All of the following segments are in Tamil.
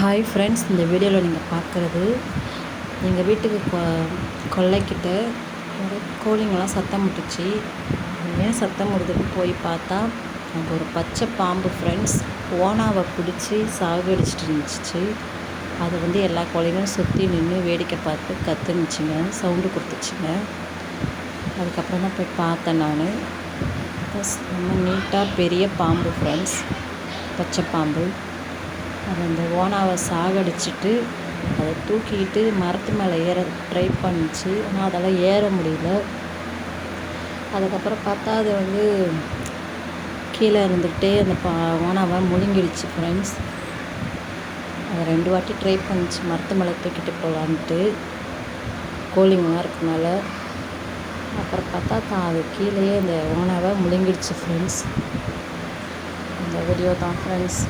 ஹாய் ஃப்ரெண்ட்ஸ், இந்த வீடியோவில் நீங்கள் பார்க்குறது எங்கள் வீட்டுக்கு கொல்லைக்கிட்ட ஒரு கோழிங்கெல்லாம் சத்தம் விட்டுச்சு. ஏன் சத்தம் விடுதுன்னு போய் பார்த்தா அங்கே ஒரு பச்சை பாம்பு ஃப்ரெண்ட்ஸ் ஓனாவை பிடிச்சி சாகடிச்சிட்டு இருந்துச்சு. அதை எல்லா கோழிகளும் சுற்றி நின்று வேடிக்கை பார்த்து கத்துனுச்சுங்க, சவுண்டு கொடுத்துச்சுங்க. அதுக்கப்புறம் தான் போய் பார்த்தேன் நான். ரொம்ப நீட்டாக பெரிய பாம்பு ஃப்ரெண்ட்ஸ், பச்சை பாம்பு. அது அந்த ஓனாவை சாகடிச்சிட்டு அதை தூக்கிக்கிட்டு மரத்து மேலே ஏற ட்ரை பண்ணிச்சு. ஆனால் அதெல்லாம் ஏற முடியல. அதுக்கப்புறம் பார்த்தா அது கீழே இருந்துக்கிட்டே அந்த ஓனாவை முழுங்கிடுச்சு ஃப்ரெண்ட்ஸ். அதை 2 வாட்டி ட்ரை பண்ணிச்சு மரத்து மேலே தூக்கிட்டு போகலான்ட்டு, கோழிங்கெல்லாம் இருக்கனால. அப்புறம் பார்த்தா அது கீழேயே அந்த ஓனாவை முழுங்கிடுச்சு ஃப்ரெண்ட்ஸ். இந்த வீடியோ தான் ஃப்ரெண்ட்ஸ்.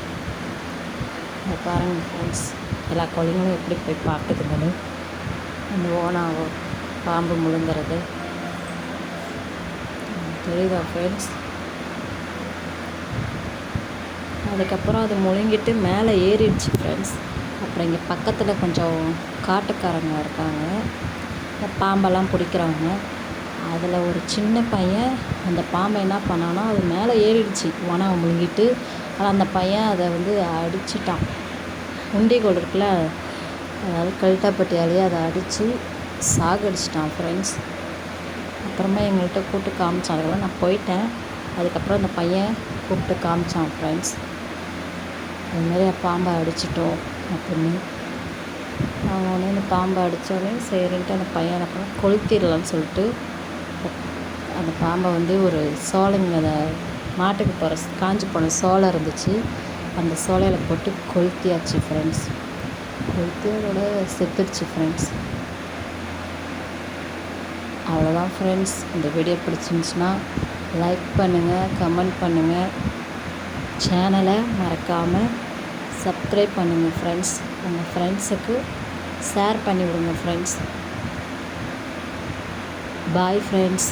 அதை பாருங்கள் ஃப்ரெண்ட்ஸ், எல்லா கோழிங்களும் எப்படி போய் பார்க்குதுங்கன்னு அந்த ஓனாவை பாம்பு முழுங்கிறது தெரியுதா ஃப்ரெண்ட்ஸ். அதுக்கப்புறம் அது முழுங்கிட்டு மேலே ஏறிடுச்சு ஃப்ரெண்ட்ஸ். அப்புறம் இங்கே பக்கத்தில் கொஞ்சம் காட்டுக்காரங்க இருக்காங்க, இந்த பாம்பெல்லாம் பிடிக்கிறவங்க. அதில் ஒரு சின்ன பையன் அந்த பாம்பை என்ன பண்ணான்னா, அது மேலே ஏறிடுச்சு ஓனாவை முழுங்கிட்டு. ஆனால் அந்த பையன் அதை அடிச்சிட்டான். உண்டிகோல் இருக்குல்ல, அதாவது கழுட்டாப்பட்டியாலேயே அதை அடித்து சாகடிச்சிட்டான் ஃப்ரெண்ட்ஸ். அப்புறமா எங்கள்கிட்ட கூப்பிட்டு காமிச்சான். அதுக்கப்புறம் நான் போயிட்டேன். அதுக்கப்புறம் அந்த பையன் கூப்பிட்டு காமிச்சான் ஃப்ரெண்ட்ஸ், அதுமாரி பாம்பை அடிச்சிட்டோம் அப்படின்னு. அவனே இந்த பாம்பை அடித்தோடனே சரின்ட்டு அந்த பையன் அப்புறம் கொளுத்திடலான்னு சொல்லிட்டு அந்த பாம்பை ஒரு சோளங்க, மாட்டுக்கு போகிற காஞ்சி போன சோளம் இருந்துச்சு, அந்த சோலையில் போட்டு கொளுத்தியாச்சு ஃப்ரெண்ட்ஸ். கொளுத்தி அதோட செத்துடுச்சு ஃப்ரெண்ட்ஸ். அவ்வளோதான் ஃப்ரெண்ட்ஸ். இந்த வீடியோ பிடிச்சிருந்துச்சுன்னா லைக் பண்ணுங்கள், கமெண்ட் பண்ணுங்கள், சேனலை மறக்காமல் சப்ஸ்கிரைப் பண்ணுங்கள் ஃப்ரெண்ட்ஸ். உங்கள் ஃப்ரெண்ட்ஸுக்கு ஷேர் பண்ணி விடுங்க ஃப்ரெண்ட்ஸ். Bye friends.